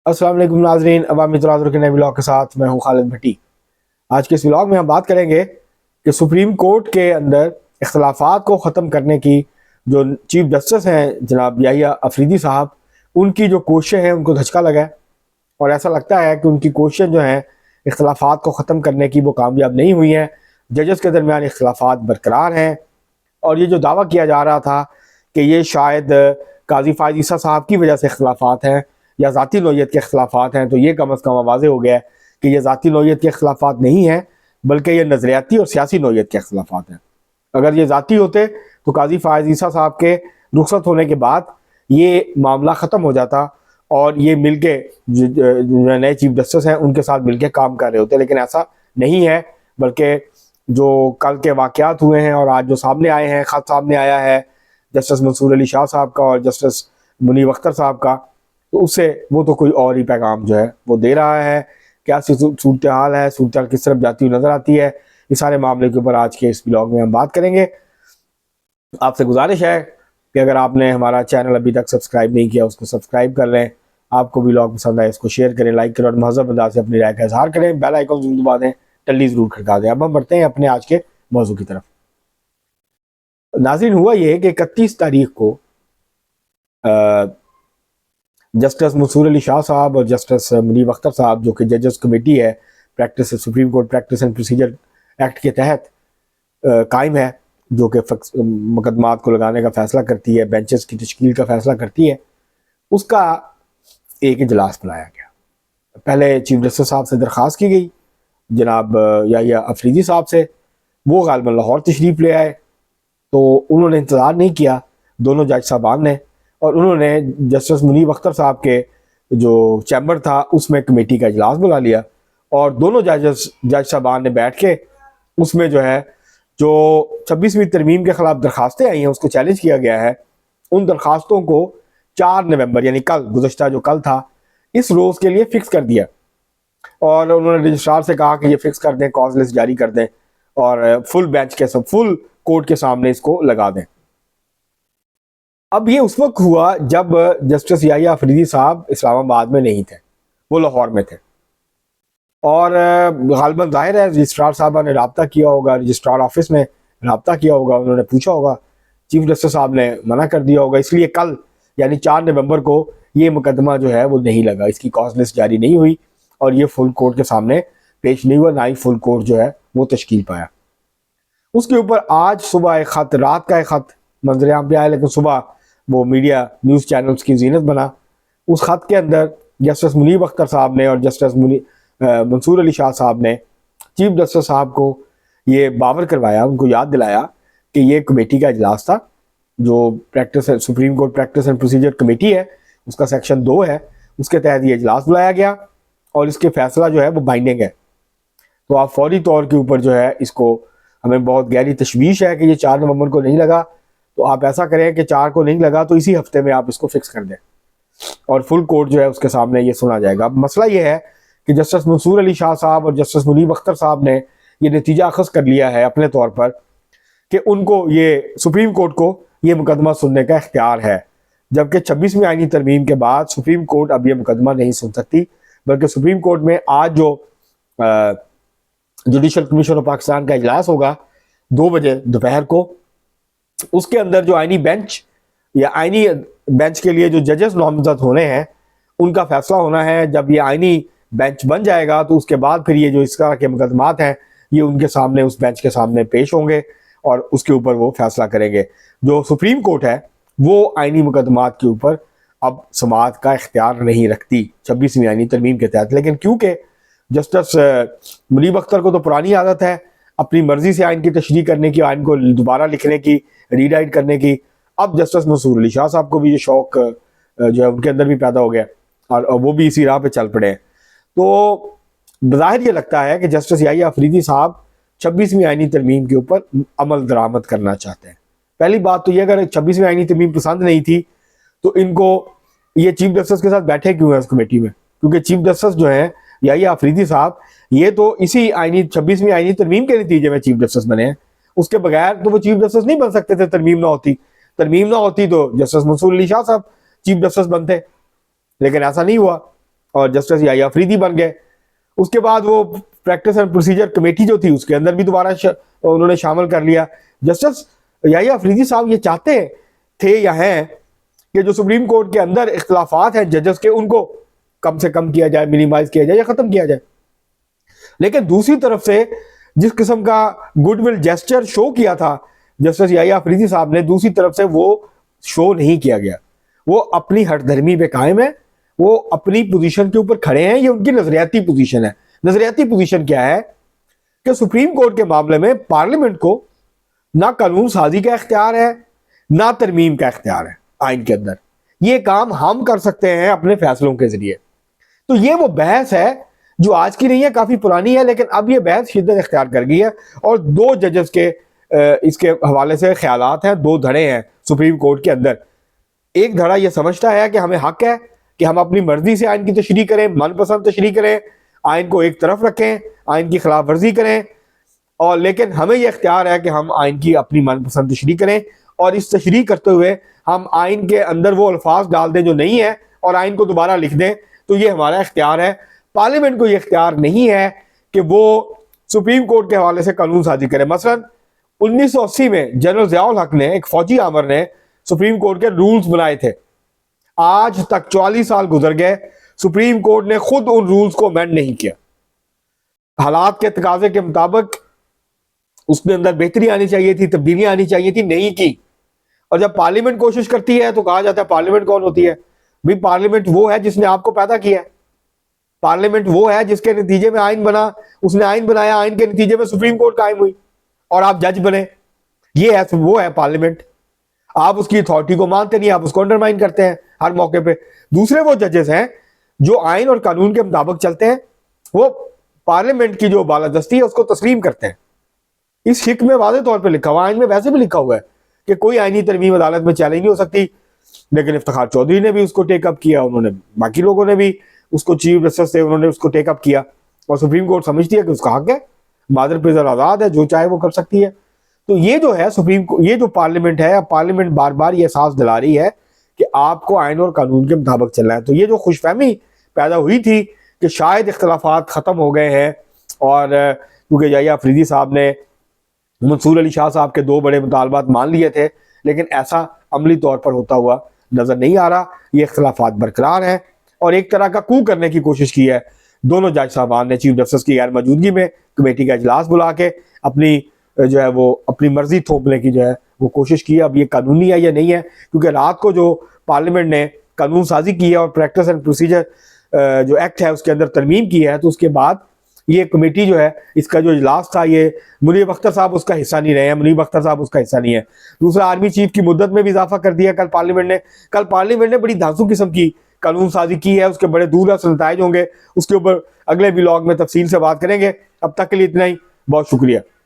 अस्सलाम वालेकुम नाज़रीन, अवामी तराजुर के नए व्लॉग के साथ मैं हूं खालिद भट्टी। आज के इस व्लॉग में हम बात करेंगे कि सुप्रीम कोर्ट के अंदर इख्तलाफात को ख़त्म करने की जो चीफ जस्टिस हैं जनाब याहिया अफरीदी साहब, उनकी जो कोशिशें हैं उनको धचका लगा है और ऐसा लगता है कि उनकी कोशिशें जो हैं इख्तलाफात को ख़त्म करने की वो कामयाब नहीं हुई हैं। जजेस के दरमियान इख्तलाफात बरकरार हैं और ये जो दावा किया जा रहा था कि ये शायद काजी फ़ायज़ ईसा साहब की वजह से इख्तलाफात हैं या ज़ाती नौइयत के अख्तलाफात हैं, तो ये कम अज़ कम वाज़ेह हो गया है कि ये ज़ाती नौइयत के अख्तलाफात नहीं हैं बल्कि ये नज़रियाती और सियासी नौइयत के अख्तलाफात हैं। अगर ये ज़ाती होते तो काजी फ़ायज़ ईसा साहब के रुखसत होने के बाद ये मामला ख़त्म हो जाता और ये मिल के जो नए चीफ जस्टिस हैं उनके साथ मिल के काम कर रहे होते, लेकिन ऐसा नहीं है। बल्कि जो कल के वाक़यात हुए हैं और आज जो सामने आए हैं, ख़त सामने आया है जस्टिस मंसूर अली शाह साहब का और जस्टिस मुनीब अख्तर साहब का, तो उससे वो तो कोई और ही पैगाम जो है वो दे रहा है। क्या सूरत हाल है, सूरत हाल किस तरफ जाती हुई नज़र आती है, इस सारे मामले के ऊपर आज के इस ब्लॉग में हम बात करेंगे। आपसे गुजारिश है कि अगर आपने हमारा चैनल अभी तक सब्सक्राइब नहीं किया उसको सब्सक्राइब कर लें। आपको ब्लॉग पसंद आए इसको शेयर करें, लाइक करें और महज़ब अंदाज से अपनी राय का इजहार करें। बेल आइकन जरूर दबा दें, टल्ली ज़रूर खड़का दें। अब हम बढ़ते हैं अपने आज के मौजू की तरफ। नाज़रीन, हुआ ये कि 31 तारीख को जस्टिस मंसूर अली शाह साहब और जस्टिस मुनीब अख्तर साहब, जो कि जजेस कमेटी है practice supreme court practice and procedure act के तहत कायम है, जो कि मुकदमात को लगाने का फ़ैसला करती है, बेंचेस की तश्कील का फ़ैसला करती है, उसका एक इजलास बुलाया गया। पहले चीफ जस्टिस साहब से दरख्वास्त की गई जनाब याहिया अफरीदी साहब से, वो गालिबन लाहौर तशरीफ़ ले आए, तो उन्होंने इंतज़ार नहीं किया दोनों जज साहबान ने, और उन्होंने जस्टिस मुनीब अख्तर साहब के जो चैम्बर था उसमें कमेटी का इजलास बुला लिया और दोनों जज साहबान ने बैठ के उसमें जो 26वीं तरमीम के ख़िलाफ़ दरखास्तें आई हैं उसको चैलेंज किया गया है। उन दरखास्तों को 4 नवंबर यानी कल, गुज़श्ता जो कल था, इस रोज़ के लिए फ़िक्स कर दिया और उन्होंने रजिस्ट्रार से कहा कि ये फ़िक्स कर दें, कॉज लिस्ट जारी कर दें और फुल कोर्ट के सामने इसको लगा दें। अब ये उस वक्त हुआ जब जस्टिस याहिया अफरीदी साहब इस्लामाबाद में नहीं थे, वो लाहौर में थे और गालिबन ज़ाहिर है रजिस्ट्रार साहबा ने रब्ता किया होगा, रजिस्ट्रार ऑफिस में रब्ता किया होगा, उन्होंने पूछा होगा, चीफ जस्टिस साहब ने मना कर दिया होगा, इसलिए कल यानी 4 नवंबर को ये मुकदमा जो है वो नहीं लगा, इसकी कॉज लिस्ट जारी नहीं हुई और ये फुल कोर्ट के सामने पेश नहीं हुआ, ना ही फुल कोर्ट जो है वो तश्कील पाया। उसके ऊपर आज सुबह एक ख़त, रात का एक ख़त मंजर आम पे आया, लेकिन सुबह वो मीडिया न्यूज़ चैनल्स की जीनत बना। उस ख़त के अंदर जस्टिस मुनीब अख्तर साहब ने और जस्टिस मंसूर अली शाह साहब ने चीफ जस्टिस साहब को ये बावर करवाया, उनको याद दिलाया कि ये कमेटी का इजलास था, जो supreme court practice and procedure committee है, उसका सेक्शन 2 है, उसके तहत ये इजलास बुलाया गया और इसके फैसला जो है वो बाइंडिंग है। तो आप फौरी तौर के ऊपर जो है इसको, हमें बहुत गहरी तशवीश है कि ये 4 नवंबर को नहीं लगा, तो आप ऐसा करें कि 4 को नहीं लगा तो इसी हफ्ते में आप इसको फिक्स कर दें और फुल कोर्ट जो है उसके सामने ये सुना जाएगा। अब मसला ये है कि जस्टिस मंसूर अली शाह साहब और जस्टिस मुनीब अख्तर साहब ने ये नतीजा अखज़ कर लिया है अपने तौर पर कि उनको ये सुप्रीम कोर्ट को ये मुकदमा सुनने का इख्तियार है, जबकि 26वीं आईनी तरमीम के बाद सुप्रीम कोर्ट अब ये मुकदमा नहीं सुन सकती, बल्कि सुप्रीम कोर्ट में आज जो जुडिशल कमीशन ऑफ पाकिस्तान का इजलास होगा 2 बजे दोपहर को, उसके अंदर जो आईनी बेंच या आईनी बेंच के लिए जो जजेस नामजद होने हैं उनका फैसला होना है। जब ये आईनी बेंच बन जाएगा तो उसके बाद फिर ये जो इस तरह के मुकदमात हैं ये उनके सामने, उस बेंच के सामने पेश होंगे और उसके ऊपर वो फैसला करेंगे। जो सुप्रीम कोर्ट है वो आईनी मुकदमात के ऊपर अब समाअत का इख्तियार नहीं रखती 26वीं आईनी तरमीम के तहत, लेकिन क्योंकि जस्टिस मुनीब अख्तर को तो पुरानी आदत है अपनी मर्जी से आइन की तशरीह करने की, आइन को दोबारा लिखने की, रीराइट करने की, अब जस्टिस मंसूर अली शाह साहब को भी ये शौक जो है उनके अंदर भी पैदा हो गया और वो भी इसी राह पे चल पड़े हैं। तो बज़ाहिर ये लगता है कि जस्टिस याहिया अफरीदी साहब 26वीं आईनी तरमीम के ऊपर अमल दरामद करना चाहते हैं। पहली बात तो ये, अगर 26वीं आईनी तरमीम पसंद नहीं थी तो इनको ये चीफ जस्टिस के साथ बैठे क्यों है उस कमेटी में, क्योंकि चीफ जस्टिस जो है याहिया अफरीदी साहब ये तो इसी 26वीं आईनी तरमीम के नतीजे में चीफ जस्टिस बने हैं, उसके बगैर तो वो चीफ जस्टिस नहीं बन सकते थे। तरमीम ना होती तो जस्टिस मंसूर अली शाह साहब चीफ जस्टिस बनते, लेकिन ऐसा नहीं हुआ। और जस्टिस याहिया अफरीदी बन गए। उसके बाद वो प्रैक्टिस एंड प्रोसीजर कमेटी जो थी उसके अंदर भी दोबारा उन्होंने शामिल कर लिया। जस्टिस याहिया अफरीदी साहब ये चाहते थे या हैं कि जो सुप्रीम कोर्ट के अंदर इख्तलाफात हैं जजेस के, उनको कम से कम किया जाए, मिनिमाइज किया जाए या खत्म किया जाए। लेकिन दूसरी तरफ से जिस किस्म का गुडविल जेस्चर शो किया था जस्टिस याहिया अफरीदी साहब ने, दूसरी तरफ से वो शो नहीं किया गया। वो अपनी हठधर्मी पे कायम है, वो अपनी पोजीशन के ऊपर खड़े हैं। ये उनकी नजरियाती पोजीशन है। नजरियाती पोजीशन क्या है कि सुप्रीम कोर्ट के मामले में पार्लियामेंट को ना कानून साजी का इख्तियार है, ना तरमीम का इख्तियार है आइन के अंदर। ये काम हम कर सकते हैं अपने फैसलों के जरिए। तो ये वो बहस है जो आज की नहीं है, काफी पुरानी है, लेकिन अब ये बहस शिद्दत इख्तियार कर गई है। और दो जजेस के इसके हवाले से ख्यालात हैं, दो धड़े हैं सुप्रीम कोर्ट के अंदर। एक धड़ा ये समझता है कि हमें हक है कि हम अपनी मर्जी से आइन की तशरीह करें, मनपसंद तशरीह करें, आइन को एक तरफ रखें, आइन की खिलाफ वर्जी करें, और लेकिन हमें यह इख्तियार है कि हम आइन की अपनी मनपसंद तशरीह करें और इस तशरीह करते हुए हम आइन के अंदर वो अल्फाज डाल दें जो नहीं है और आइन को दोबारा लिख दें। तो ये हमारा इख्तियार है। पार्लियामेंट को ये इख्तियार नहीं है कि वो सुप्रीम कोर्ट के हवाले से कानून साजी करे। मसलन 1980 में जनरल ज़ियाउल हक ने, एक फौजी आमर ने, सुप्रीम कोर्ट के रूल्स बनाए थे। आज तक 44 साल गुजर गए, सुप्रीम कोर्ट ने खुद उन रूल्स को अमेंड नहीं किया। हालात के तकाजे के मुताबिक उसके अंदर बेहतरी आनी चाहिए थी, तब्दीलियां आनी चाहिए थी, नहीं की। और जब पार्लियामेंट कोशिश करती है तो कहा जाता है पार्लियामेंट कौन होती है? भाई पार्लियामेंट वो है जिसने आपको पैदा किया है। पार्लियामेंट वो है जिसके नतीजे में आइन बना, उसने आइन बनाया, आइन के नतीजे में सुप्रीम कोर्ट कायम हुई और आप जज बने। ये है, वो है पार्लियामेंट। आप उसकी अथॉरिटी को मानते नहीं, आप उसको अंडरमाइन करते हैं हर मौके पे। दूसरे वो जजेस हैं जो आइन और कानून के मुताबिक चलते हैं, वो पार्लियामेंट की जो बालादस्ती है उसको तस्लीम करते हैं। इस हिक में वाज़ेह तौर पे लिखा हुआ, आइन में वैसे भी लिखा हुआ है कि कोई आइनी तरमीम अदालत में चैलेंज नहीं हो सकती। लेकिन इफ्तिखार चौधरी ने भी उसको टेकअप किया, उन्होंने, बाकी लोगों ने भी उसको, चीफ जस्टिस थे, उन्होंने उसको टेकअप किया। और सुप्रीम कोर्ट समझती है कि उसका हक है, मादर प्रिजन आज़ाद है, जो चाहे वो कर सकती है। तो ये जो है ये जो पार्लियामेंट है, पार्लियामेंट बार बार ये एहसास दिला रही है कि आपको आइन और कानून के मुताबिक चलना है। तो ये जो खुशफहमी पैदा हुई थी कि शायद इख्तलाफात ख़त्म हो गए हैं, और क्योंकि याहिया अफरीदी साहब ने मंसूर अली शाह साहब के दो बड़े मुतालबात मान लिए थे, लेकिन ऐसा अमली तौर पर होता हुआ नजर नहीं आ रहा। ये इख्तलाफात बरकरार हैं और एक तरह का कू करने की कोशिश की है दोनों जज साहबान ने चीफ जस्टिस की गैर मौजूदगी में कमेटी का इजलास बुला के अपनी जो है वो अपनी मर्जी थोपने की जो है वो कोशिश की है। अब ये कानूनी है या नहीं है, क्योंकि रात को जो पार्लियामेंट ने कानून साजी की है और प्रैक्टिस एंड प्रोसीजर जो एक्ट है उसके अंदर तरमीम की है, तो उसके बाद ये कमेटी जो है, इसका जो इजलास था, ये मुनीब अख्तर साहब उसका हिस्सा नहीं रहे हैं, मुनीब अख्तर साहब उसका हिस्सा नहीं है। दूसरा, आर्मी चीफ की मुद्दत में भी इजाफा कर दिया कल पार्लियामेंट ने बड़ी धांसू किस्म की कानून साजी की है। उसके बड़े दूरदर्श नताइज होंगे, उसके ऊपर अगले व्लॉग में तफसील से बात करेंगे। अब तक के लिए इतना ही, बहुत शुक्रिया।